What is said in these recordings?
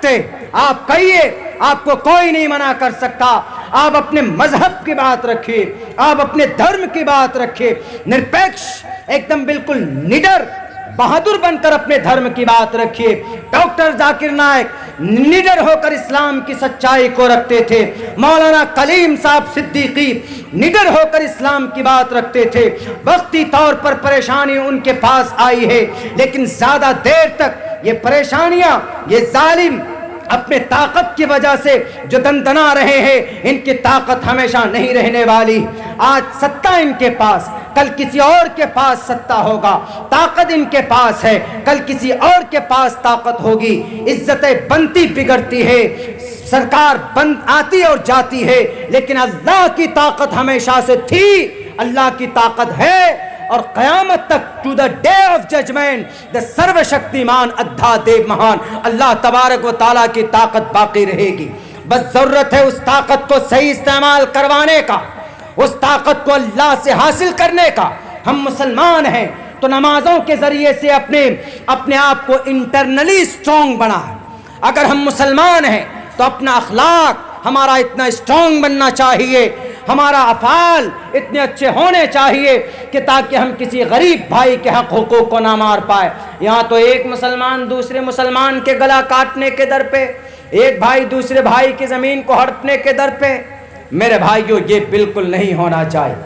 सकते, आप कहिए, आपको कोई नहीं मना कर सकता। आप अपने मजहब की बात रखिए, आप अपने धर्म की बात रखिए, निरपेक्ष एकदम बिल्कुल निडर बहादुर बनकर अपने धर्म की बात रखिए। डॉक्टर जाकिर नाइक निडर होकर इस्लाम की सच्चाई को रखते थे। मौलाना कलीम साहब सिद्दीकी निडर होकर इस्लाम की बात रखते थे। वक्ती तौर पर परेशानी उनके पास आई है, लेकिन ज्यादा देर तक ये परेशानियां, ये जालिम अपने ताकत की वजह से जो दंदना रहे हैं, इनकी ताकत हमेशा नहीं रहने वाली। आज सत्ता इनके पास, कल किसी और के पास सत्ता होगा। ताकत इनके पास है, कल किसी और के पास ताकत होगी। इज्जतें बनती बिगड़ती है, सरकार बन आती और जाती है, लेकिन अल्लाह की ताकत हमेशा से थी, अल्लाह की ताकत है और क़यामत तक to the day of judgement the सर्वशक्तिमान अद्धा देव महान अल्लाह तबारक व ताला की ताकत बाकी रहेगी। बस जरूरत है उस ताकत को सही इस्तेमाल करवाने का, उस ताकत को अल्लाह से हासिल करने का। हम मुसलमान हैं तो नमाजों के जरिए से अपने आप को इंटरनली स्ट्रॉन्ग बनाए। अगर हम मुसलमान हैं तो अपना अखलाक हमारा इतना स्ट्रॉन्ग बनना चाहिए, हमारा अफ़ाल इतने अच्छे होने चाहिए कि ताकि हम किसी गरीब भाई के हक हुकूक को ना मार पाए। यहाँ तो एक मुसलमान दूसरे मुसलमान के गला काटने के दर पे, एक भाई दूसरे भाई की ज़मीन को हड़पने के दर पे। मेरे भाइयों, ये बिल्कुल नहीं होना चाहिए।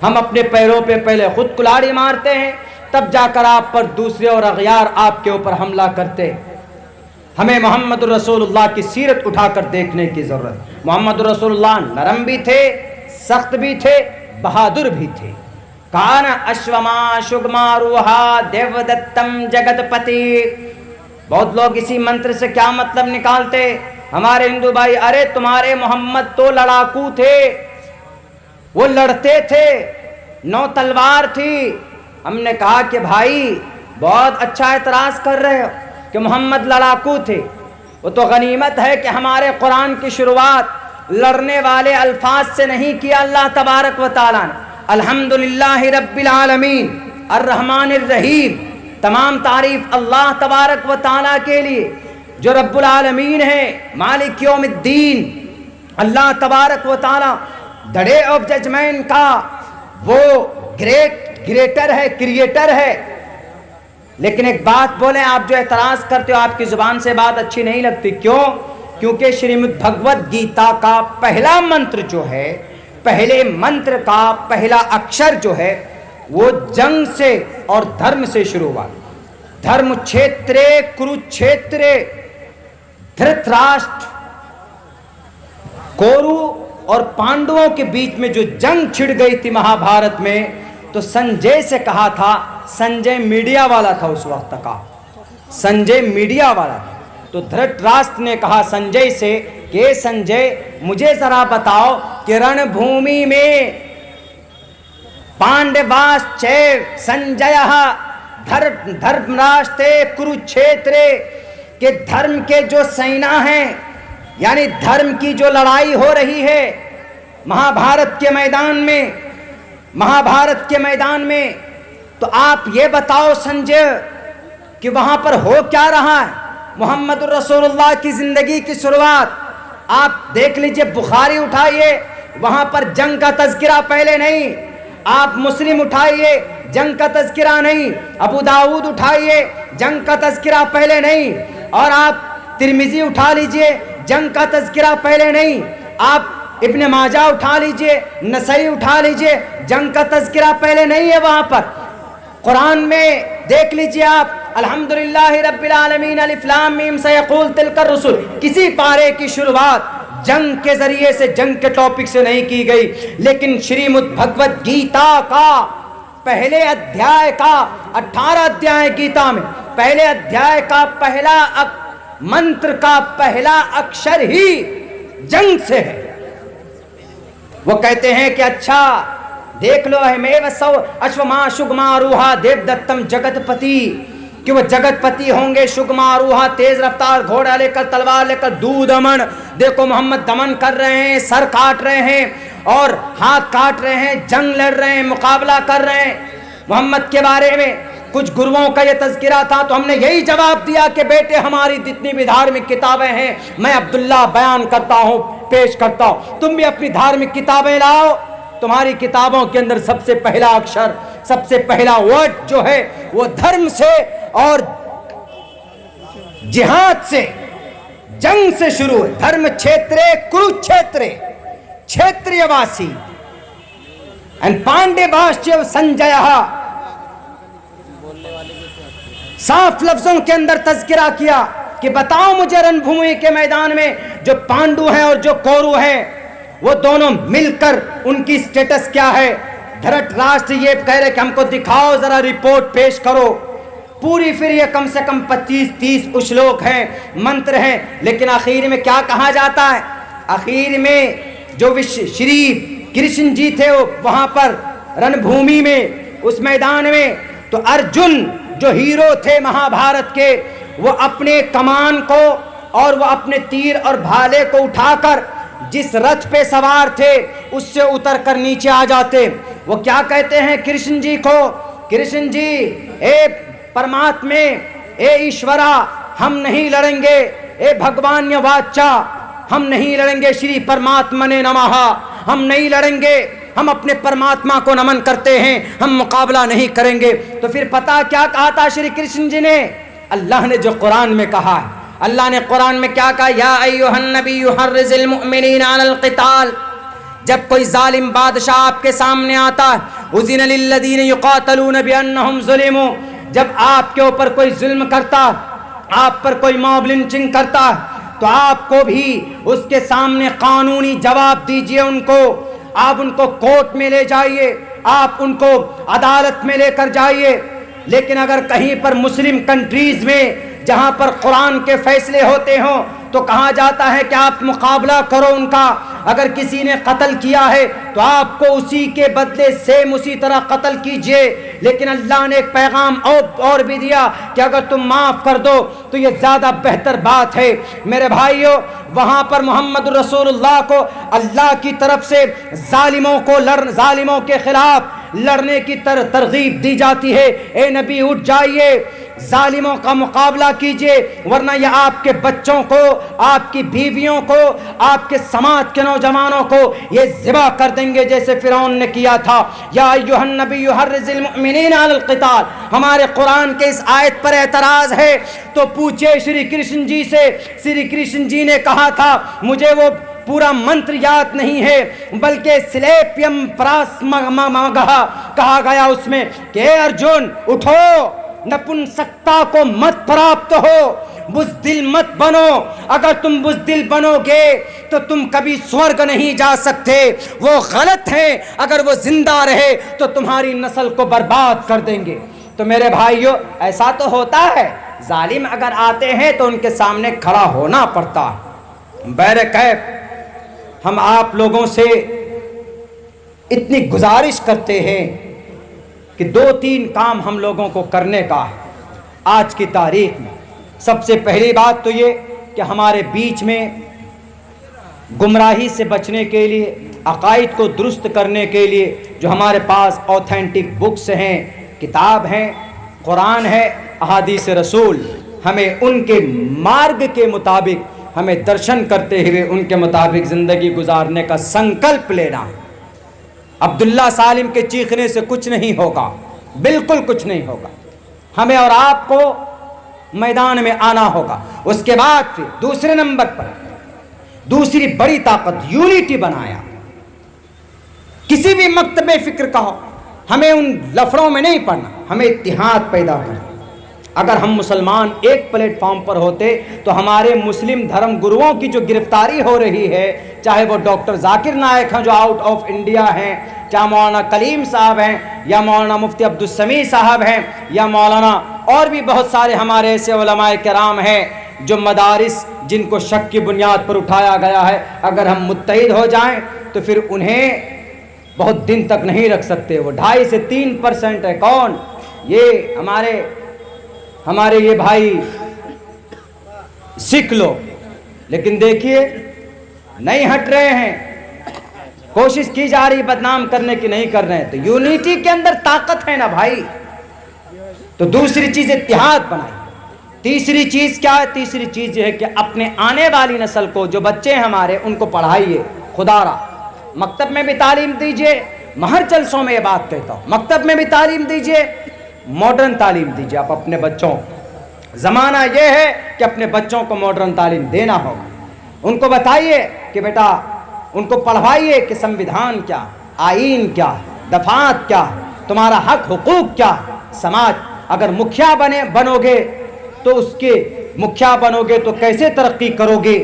हम अपने पैरों पे पहले खुद कुल्हाड़ी मारते हैं, तब जाकर आप पर दूसरे और अगयार आपके ऊपर हमला करते हैं। हमें मोहम्मद रसूलुल्लाह की सीरत उठाकर देखने की ज़रूरत। मोहम्मद रसूलुल्लाह नरम भी थे, सख्त भी थे, बहादुर भी थे। कान अश्वमा शुगमा रूहा देवदत्तम जगतपति। बहुत लोग इसी मंत्र से क्या मतलब निकालते, हमारे हिंदू भाई, अरे तुम्हारे मोहम्मद तो लड़ाकू थे, वो लड़ते थे, 9 तलवार थी। हमने कहा कि भाई बहुत अच्छा एतराज कर रहे हो कि मोहम्मद लड़ाकू थे, वो तो गनीमत है कि हमारे कुरान की शुरुआत लड़ने वाले अल्फाज से नहीं किया अल्लाह तबारक व ताला ने। अल्हम्दुलिल्लाहि रब्बिल आलमीन अर्रहमानिर रहीम। तमाम तारीफ अल्लाह तबारक व ताला के लिए जो रब्बुल आलमीन है, मालिक यौमिद्दीन। अल्लाह तबारक व ताला द डे ऑफ जजमेंट का वो ग्रेटर है, क्रिएटर है। लेकिन एक बात बोले, आप जो एतराज़ करते हो, आपकी ज़ुबान से बात अच्छी नहीं लगती। क्यों? क्योंकि श्रीमद् भगवद गीता का पहला मंत्र जो है, पहले मंत्र का पहला अक्षर जो है, वो जंग से और धर्म से शुरू हुआ। धर्म क्षेत्रे कुरुक्षेत्रे, धृतराष्ट्र कौरव और पांडवों के बीच में जो जंग छिड़ गई थी महाभारत में, तो संजय से कहा था, संजय मीडिया वाला था उस वक्त का, संजय मीडिया वाला था। तो धृतराष्ट्र ने कहा संजय से कि संजय मुझे जरा बताओ कि रणभूमि में पांडवाश्च संजय धर्मराष्ट्रे कुरुक्षेत्रे के धर्म के जो सेना हैं, यानी धर्म की जो लड़ाई हो रही है महाभारत के मैदान में, महाभारत के मैदान में, तो आप ये बताओ संजय कि वहां पर हो क्या रहा है। मोहम्मद रसूलुल्लाह की जिंदगी की शुरुआत आप देख लीजिए, बुखारी उठाइए, वहां पर जंग का तज़किरा पहले नहीं। आप मुस्लिम उठाइए, जंग का तज़किरा नहीं। अबू दाऊद उठाइए, जंग का तज़किरा पहले नहीं। और आप तिरमिज़ी उठा लीजिए, जंग का तज़किरा पहले नहीं। आप इब्ने माजा उठा लीजिए, नसई उठा लीजिए, जंग का तज़किरा पहले नहीं है वहां पर। कुरान में देख लीजिए आप, अल्हम्दुलिल्लाहि रब्बिल आलमीन अलिफ लाम मीम सयक़ूल तिलकर रुसुल, किसी पारे की शुरुआत जंग के जरिए से, जंग के टॉपिक से नहीं की गई। लेकिन श्रीमद् भगवद गीता का पहले अध्याय का 18 अध्याय गीता में, पहले अध्याय का पहला मंत्र का पहला अक्षर ही जंग से है। वो कहते हैं कि अच्छा देख लो, हमें सौ अश्वमा शुगमा रूहा देवदत्तम जगतपति, कि वो जगतपति होंगे, शुगमा रूहा तेज रफ्तार घोड़ा लेकर, तलवार लेकर, दूध दमन। देखो मोहम्मद दमन कर रहे हैं, सर काट रहे हैं और हाथ काट रहे हैं, जंग लड़ रहे हैं, मुकाबला कर रहे हैं मोहम्मद के बारे में। कुछ गुरुओं का ये तज़किरा था, तो हमने यही जवाब दिया कि बेटे हमारी जितनी भी धार्मिक किताबें हैं मैं अब्दुल्ला बयान करता हूँ, पेश करता हूँ, तुम भी अपनी धार्मिक किताबें लाओ। तुम्हारी किताबों के अंदर सबसे पहला अक्षर, सबसे पहला वर्ड जो है वो धर्म से और जिहाद से, जंग से शुरू है। धर्म क्षेत्रे कुरुक्षेत्रे क्षेत्रीयवासी एंड पांडे भाष्य संजय। साफ लफ्जों के अंदर तज़किरा किया कि बताओ मुझे रणभूमि के मैदान में जो पांडु हैं और जो कौरव हैं वो दोनों मिलकर उनकी स्टेटस क्या है। धृतराष्ट्र ये कह रहे कि हमको दिखाओ जरा, रिपोर्ट पेश करो पूरी। फिर ये कम से कम 25-30 श्लोक हैं, मंत्र हैं, लेकिन आखिर में क्या कहा जाता है? आखिर में जो विश्व श्री कृष्ण जी थे वो वहां पर रणभूमि में, उस मैदान में, तो अर्जुन जो हीरो थे महाभारत के, वो अपने कमान को और वो अपने तीर और भाले को उठाकर जिस रथ पे सवार थे उससे उतरकर नीचे आ जाते। वो क्या कहते हैं कृष्ण जी को? कृष्ण जी, ए परमात्मे, ए ईश्वरा, हम नहीं लड़ेंगे। ए भगवान वाचा, हम नहीं लड़ेंगे। श्री परमात्मा ने नमः, हम नहीं लड़ेंगे, हम अपने परमात्मा को नमन करते हैं, हम मुकाबला नहीं करेंगे। तो फिर पता क्या कहा था श्री कृष्ण जी ने? अल्लाह ने जो कुरान में कहा है, अल्लाह ने कुरान में क्या कहा? या अय्युहन नबिय्यु हर्रिज़िल मुअमिनीना अलल क़िताल। जब कोई जालिम बादशाह आपके सामने आता है, उज़िन लिल्लज़ीना युक़ातलूना बिअन्नहुम ज़ुलिमू, जब आपके ऊपर कोई जुल्म करता, आप पर कोई मॉब लिंचिंग करता, तो आपको भी उसके सामने कानूनी जवाब दीजिए। आप उनको कोर्ट में ले जाइए, आप उनको अदालत में लेकर जाइए। लेकिन अगर कहीं पर मुस्लिम कंट्रीज में जहां पर कुरान के फैसले होते हों तो कहा जाता है कि आप मुकाबला करो उनका। अगर किसी ने कत्ल किया है तो आपको उसी के बदले सेम उसी तरह कत्ल कीजिए। लेकिन अल्लाह ने एक पैगाम और भी दिया कि अगर तुम माफ़ कर दो तो ये ज़्यादा बेहतर बात है। मेरे भाइयों, वहाँ पर मोहम्मद रसूलुल्लाह को अल्लाह की तरफ से जालिमों के खिलाफ लड़ने की तरगीब दी जाती है। ए नबी, उठ जाइए, जालिमों का मुकाबला कीजिए, वरना यह आपके बच्चों को, आपकी बीवियों को, आपके समाज के नौजवानों को ये ज़िबा कर देंगे जैसे फिरौन ने किया था। या अय्युहन नबिय्यु हर्रिज़िल मुअमिनीना अलल क़िताल। हमारे कुरान के इस आयत पर एतराज़ है तो पूछे श्री कृष्ण जी से। श्री कृष्ण जी ने कहा था, मुझे वो पूरा मंत्र याद नहीं है, बल्कि स्लेप्यम प्रास्मगः कहा गया उसमें कि अर्जुन उठो, नपुंसकता को मत प्राप्त हो, बुज़दिल मत बनो। अगर तुम बुज़दिल बनोगे तो तुम कभी स्वर्ग नहीं जा सकते। वो गलत है, अगर वो जिंदा रहे तो तुम्हारी नस्ल को बर्बाद कर देंगे। तो मेरे भाइयों, ऐसा तो होता है, जालिम अगर आते हैं तो उनके सामने खड़ा होना पड़ता है। बहरकैफ हम आप लोगों से इतनी गुजारिश करते हैं कि 2-3 काम हम लोगों को करने का है आज की तारीख में। सबसे पहली बात तो ये कि हमारे बीच में गुमराही से बचने के लिए, अकायद को दुरुस्त करने के लिए जो हमारे पास ऑथेंटिक बुक्स हैं, किताब हैं, कुरान है, अहादीस रसूल, हमें उनके मार्ग के मुताबिक, हमें दर्शन करते हुए उनके मुताबिक ज़िंदगी गुजारने का संकल्प लेना है। अब्दुल्ला सालिम के चीखने से कुछ नहीं होगा, बिल्कुल कुछ नहीं होगा। हमें और आपको मैदान में आना होगा। उसके बाद फिर दूसरे नंबर पर दूसरी बड़ी ताकत यूनिटी बनाया। किसी भी मकतबे फिक्र का हो, हमें उन लफड़ों में नहीं पड़ना, हमें इत्तिहाद पैदा करना। अगर हम मुसलमान एक प्लेटफॉर्म पर होते तो हमारे मुस्लिम धर्म गुरुओं की जो गिरफ्तारी हो रही है, चाहे वो डॉक्टर जाकिर नायक हैं जो आउट ऑफ इंडिया हैं, चाहे मौलाना कलीम साहब हैं, या मौलाना मुफ्ती अब्दुल समी साहब हैं, या मौलाना और भी बहुत सारे हमारे ऐसे उलमाए किराम हैं जो मदारिस जिनको शक की बुनियाद पर उठाया गया है, अगर हम मुत्तहिद हो जाएं तो फिर उन्हें बहुत दिन तक नहीं रख सकते। वो 2.5 से 3% है। कौन? ये हमारे ये भाई सिख लोग। लेकिन देखिए नहीं हट रहे हैं, कोशिश की जा रही बदनाम करने की, नहीं कर रहे हैं। तो यूनिटी के अंदर ताकत है ना भाई। तो दूसरी चीज़ इत्तिहाद बनाइए। तीसरी चीज़ क्या है? तीसरी चीज़ ये है कि अपने आने वाली नस्ल को, जो बच्चे हैं हमारे, उनको पढ़ाइए खुदारा। मकतब में भी तालीम दीजिए, महर जलसों में ये बात कहता हूँ, मकतब में भी तालीम दीजिए, मॉडर्न तालीम दीजिए आप अपने बच्चों को। ज़माना ये है कि अपने बच्चों को मॉडर्न तालीम देना होगा। उनको बताइए कि बेटा, उनको पढ़वाइए कि संविधान क्या, आईन क्या, दफात क्या, तुम्हारा हक हुकूक क्या। समाज अगर मुखिया बनोगे तो उसके मुखिया बनोगे तो कैसे तरक्की करोगे,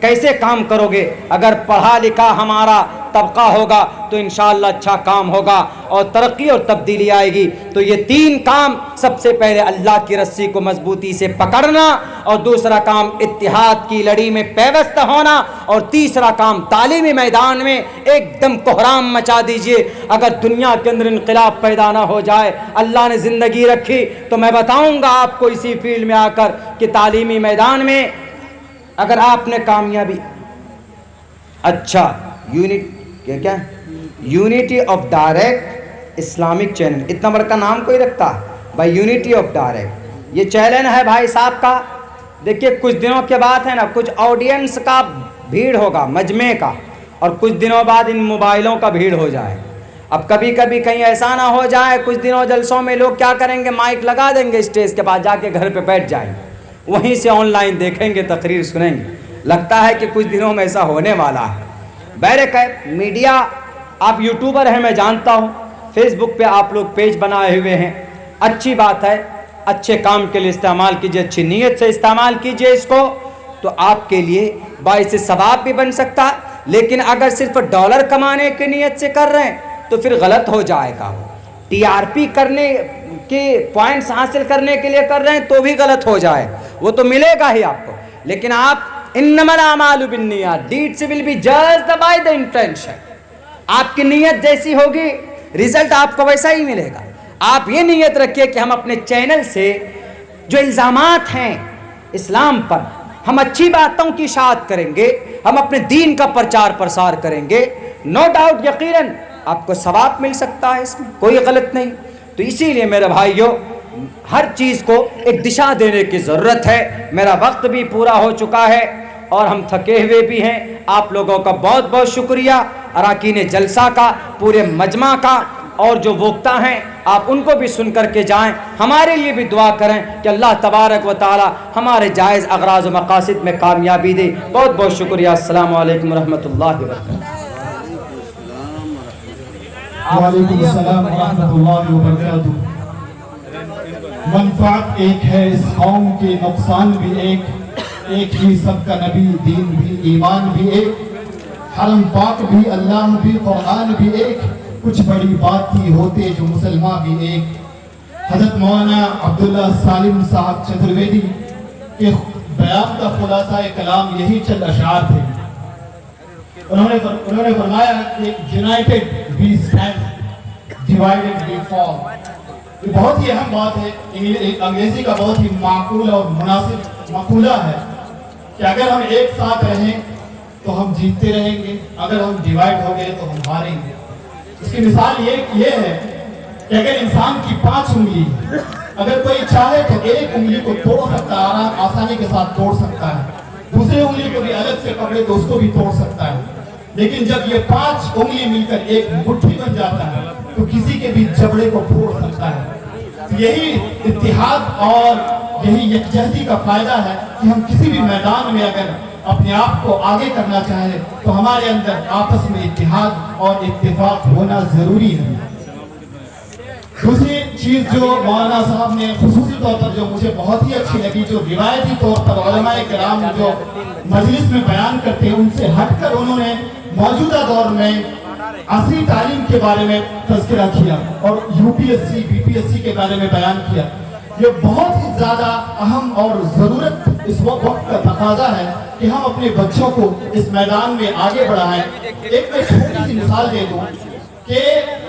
कैसे काम करोगे? अगर पढ़ा लिखा हमारा तबका होगा तो इंशाअल्लाह अच्छा काम होगा और तरक्की और तब्दीली आएगी। तो ये तीन काम, सबसे पहले अल्लाह की रस्सी को मजबूती से पकड़ना, और दूसरा काम इत्तिहाद की लड़ी में पैवस्त होना, और तीसरा काम तालीमी मैदान में एकदम कोहराम मचा दीजिए। अगर दुनिया के अंदर इनकलाब पैदा ना हो जाए, अल्लाह ने ज़िंदगी रखी तो मैं बताऊँगा आपको इसी फील्ड में आकर कि तालीमी मैदान में अगर आपने कामयाबी, अच्छा क्या unity of direct Islamic channel, इतना बड़ा का नाम कोई रखता भाई, यूनिटी ऑफ डायरेक्ट, ये चैनल है भाई साहब का। देखिए कुछ दिनों के बाद है ना, कुछ ऑडियंस का भीड़ होगा मजमे का, और कुछ दिनों बाद इन मोबाइलों का भीड़ हो जाए। अब कभी कभी कहीं ऐसा ना हो जाए, कुछ दिनों जलसों में लोग क्या करेंगे, माइक लगा देंगे स्टेज के पास, जाके घर पे बैठ जाएंगे, वहीं से ऑनलाइन देखेंगे, तकरीर सुनेंगे। लगता है कि कुछ दिनों में ऐसा होने वाला है। बैरक मीडिया, आप यूट्यूबर हैं मैं जानता हूँ, फेसबुक पे आप लोग पेज बनाए हुए हैं, अच्छी बात है, अच्छे काम के लिए इस्तेमाल कीजिए, अच्छी नीयत से इस्तेमाल कीजिए इसको, तो आपके लिए बाइस सवाब भी बन सकता है। लेकिन अगर सिर्फ डॉलर कमाने की नीयत से कर रहे हैं तो फिर गलत हो जाएगा। टीआरपी करने के पॉइंट्स हासिल करने के लिए कर रहे हैं तो भी गलत हो जाए, वो तो मिलेगा ही आपको। लेकिन आप इन्नमल आमालु बिन्नियात, deeds will be judged by the intention. आपकी नीयत जैसी होगी रिजल्ट आपको वैसा ही मिलेगा। आप ये नीयत रखिए कि हम अपने चैनल से जो इल्ज़ामात हैं इस्लाम पर, हम अच्छी बातों की इशाअत करेंगे, हम अपने दीन का प्रचार प्रसार करेंगे, नो डाउट यकीनन आपको सवाब मिल सकता है, इसमें कोई गलत नहीं। तो इसीलिए मेरे भाइयों, हर चीज़ को एक दिशा देने की ज़रूरत है। मेरा वक्त भी पूरा हो चुका है और हम थके हुए भी हैं। आप लोगों का बहुत बहुत शुक्रिया, अराकीन जलसा का, पूरे मजमा का, और जो वक्ता हैं आप उनको भी सुन करके जाएं। हमारे लिए भी दुआ करें कि अल्लाह तबारक व तआला हमारे जायज़ अगराज़ व मक़ासिद में कामयाबी दे। बहुत बहुत शुक्रिया। अस्सलामु अलैकुम रहमतुल्लाहि व बरकातहू। वालेकुम अस्सलाम व रहमतुल्लाहि व बरकातहू। मनफात एक है इस कौम के, नुकसान भी एक ही सबका नबी, दीन भी, ईमान भी एक, हरम पाक भी, अल्लाह भी, कुरान भी एक, कुछ बड़ी बात थी होते जो मुसलमान भी एक। हज़रत मौलाना अब्दुल्ला सालिम साहब चतुर्वेदी के बयान का खुलासा कलाम यही चंद अशार थे। उन्होंने फरमाया कि united we stand, divided we fall. ये बहुत ही अहम बात है, अंग्रेजी का बहुत ही माकूल और मुनासिब मकूला है कि अगर हम एक साथ रहें तो हम जीतते रहेंगे, अगर हम डिवाइड हो गए तो हम हारेंगे। इसकी मिसाल ये है कि अगर इंसान की 5 उंगली, अगर कोई चाहे तो एक उंगली को तोड़ सकता है, आसानी के साथ तोड़ सकता है, दूसरी उंगली को भी अलग से पकड़े तो उसको भी तोड़ सकता है। लेकिन जब ये 5 उंगली मिलकर एक मुट्ठी बन जाता है तो किसी के भी जबड़े को फोड़ सकता है। तो यही इत्तिहाद और यही यकजहती का फायदा है कि हम किसी भी मैदान में अगर अपने आप को आगे करना चाहें तो हमारे अंदर आपस में इत्तिहाद और इत्तेफाक होना जरूरी है। दूसरी चीज जो मौलाना साहब ने खुसूसी तौर पर जो मुझे बहुत ही अच्छी लगी, जो रिवायती तौर पर उलमाए किराम जो मजलिस में बयान करते हैं उनसे हटकर उन्होंने मौजूदा दौर में असली तालीम के बारे में तज़किरा किया और यूपीएससी बीपीएससी के बारे में बयान किया। ये बहुत ही ज़्यादा अहम और ज़रूरत इस वक्त का तकाजा है कि हम अपने बच्चों को इस मैदान में आगे बढ़ाएं। एक मैं छोटी सी मिसाल दे दूं कि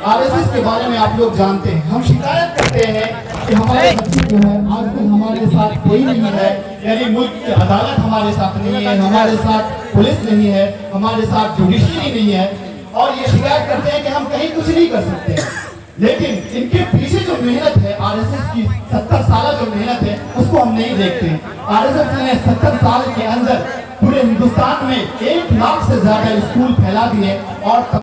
आरएसएस के बारे में आप लोग जानते हैं, हम शिकायत करते हैं कि हमारे बच्चे जो है आजकल हमारे साथ कोई नहीं है, यानी मुल्क की अदालत हमारे साथ नहीं है, हमारे साथ पुलिस नहीं है, हमारे साथ जुडिशरी नहीं है, और ये शिकायत करते हैं कि हम कहीं कुछ नहीं कर सकते। लेकिन इनके पीछे जो मेहनत है आरएसएस की 70 साल जो मेहनत है उसको हम नहीं देखते। आरएसएस ने 70 साल के अंदर पूरे हिंदुस्तान में 1 लाख से ज्यादा स्कूल फैला दिए और